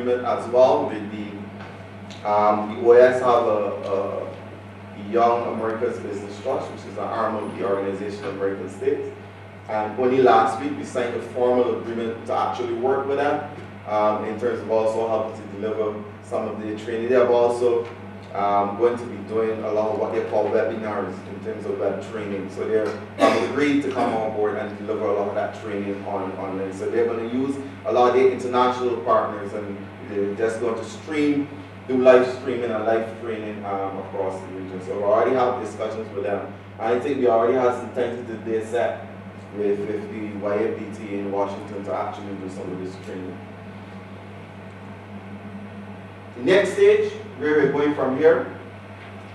agreement as well with the OAS have the Young America's Business Trust, which is an arm of the Organization of American States. And only last week we signed a formal agreement to actually work with them in terms of also helping to deliver some of the training. They have also going to be doing a lot of what they call webinars in terms of web training. So they're agreed to come on board and deliver a lot of that training online. So they're going to use a lot of their international partners, and they're just going to do live streaming and live training across the region. So we already have discussions with them. I think we already have some tentative dates set with the YABT in Washington to actually do some of this training. The next stage, where we're going from here,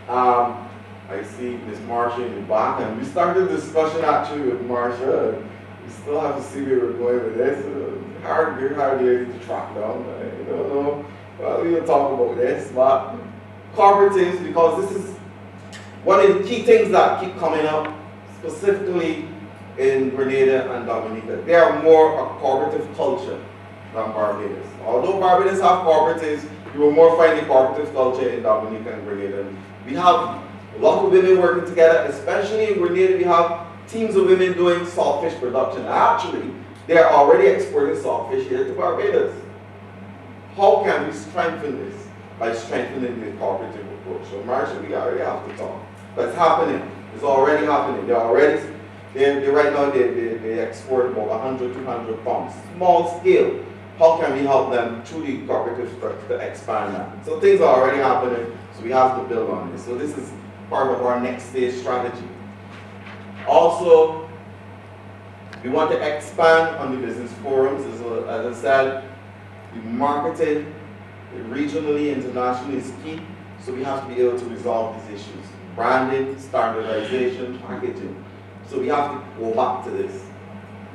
I see Ms. Marsha in the back, and we started a discussion actually with Marsha. We still have to see where we're going with this. Very hard to track down. I don't know. Well, we'll talk about this, but cooperatives, because this is one of the key things that keep coming up, specifically in Grenada and Dominica. They are more a cooperative culture than Barbados. Although Barbados have cooperatives, you will more find the cooperative culture in Dominica and Grenada. We have a lot of women working together, especially in Grenada. We have teams of women doing saltfish production. Actually, they are already exporting saltfish here to Barbados. How can we strengthen this? By strengthening the cooperative approach. So Marsha, we already have to talk. But it's happening. It's already happening. Right now they export about 100, 200 pounds. Small scale. How can we help them through the cooperative structure to expand that? So things are already happening, so we have to build on this. So this is part of our next stage strategy. Also, we want to expand on the business forums. As I said, the marketing regionally, internationally is key, so we have to be able to resolve these issues. Branding, standardization, packaging. So we have to go back to this.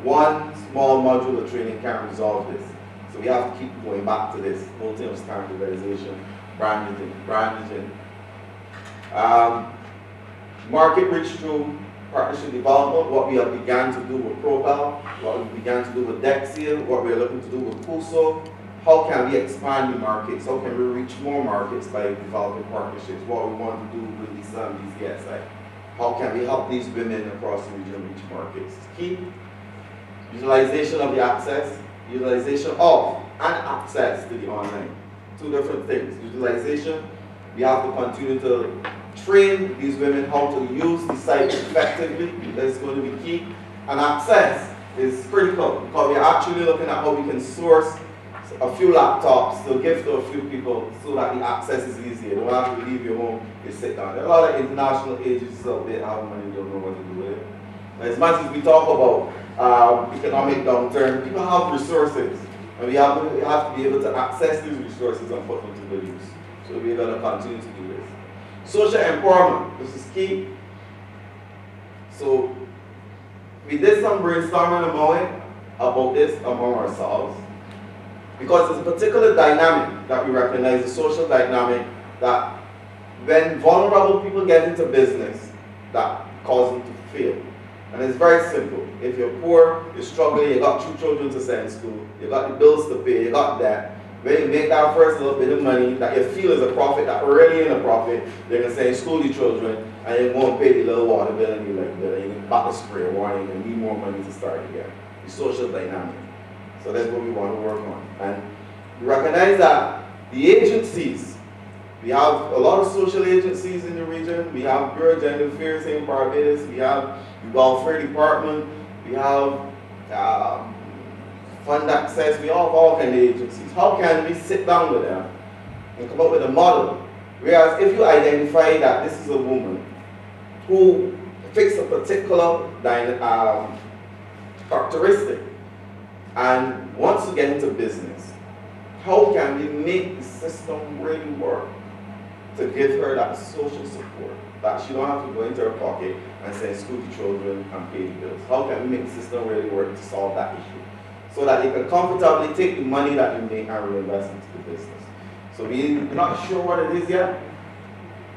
One small module of training can't resolve this. So we have to keep going back to this whole thing of standardization, branding. Market reach through partnership development, what we have began to do with Propel, what we began to do with Dexia, what we're looking to do with Puso. How can we expand the markets? How can we reach more markets by developing partnerships? What we want to do with these guests, like how can we help these women across the region reach markets? Key utilization of the access, utilization of and access to the online. Two different things. Utilization, we have to continue to train these women how to use the site effectively. That's going to be key. And access is critical because we're actually looking at how we can source a few laptops to give to a few people so that the access is easier. You don't have to leave your home, you sit down. There are a lot of international agencies out there have money, don't know what to do with it. As much as we talk about economic downturn, people have resources, and we have to be able to access these resources and put them to good use. So we're going to continue to do this. Social empowerment, this is key. So we did some brainstorming about this among ourselves, because there's a particular dynamic that we recognize, a social dynamic, that when vulnerable people get into business, that causes them to fail. And it's very simple. If you're poor, you're struggling, you got 2 children to send to school, you got the bills to pay, you got that. When you make that first little bit of money that you feel is a profit, that really ain't a profit, they're going to say, school the children, and you won't pay the little water bill and you can back to square one, and you need more money to start again. The social dynamic. So that's what we want to work on. And we recognize that the agencies, we have a lot of social agencies in the region. We have Bureau of Gender Affairs in Barbados. We have the Welfare Department. We have Fund Access. We have all kinds of agencies. How can we sit down with them and come up with a model? Whereas if you identify that this is a woman who fits a particular characteristic and wants to get into business, how can we make the system really work to give her that social support, that she don't have to go into her pocket and send school the children and pay the bills? How can we make the system really work to solve that issue, so that they can comfortably take the money that they make and reinvest into the business? So we're not sure what it is yet.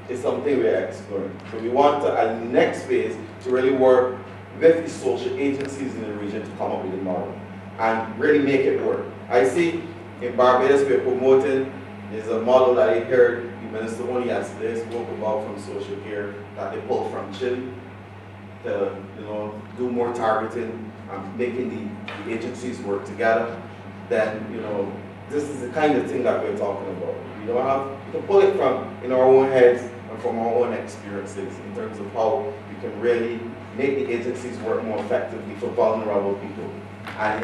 It's something we're exploring. So we want to, at the next phase, to really work with the social agencies in the region to come up with a model and really make it work. I see in Barbados we're promoting is a model that I heard the minister only yesterday spoke about from social care that they pulled from Chile to do more targeting and making the agencies work together. Then this is the kind of thing that we're talking about. We don't have to pull it from in our own heads and from our own experiences in terms of how we can really make the agencies work more effectively for vulnerable people. And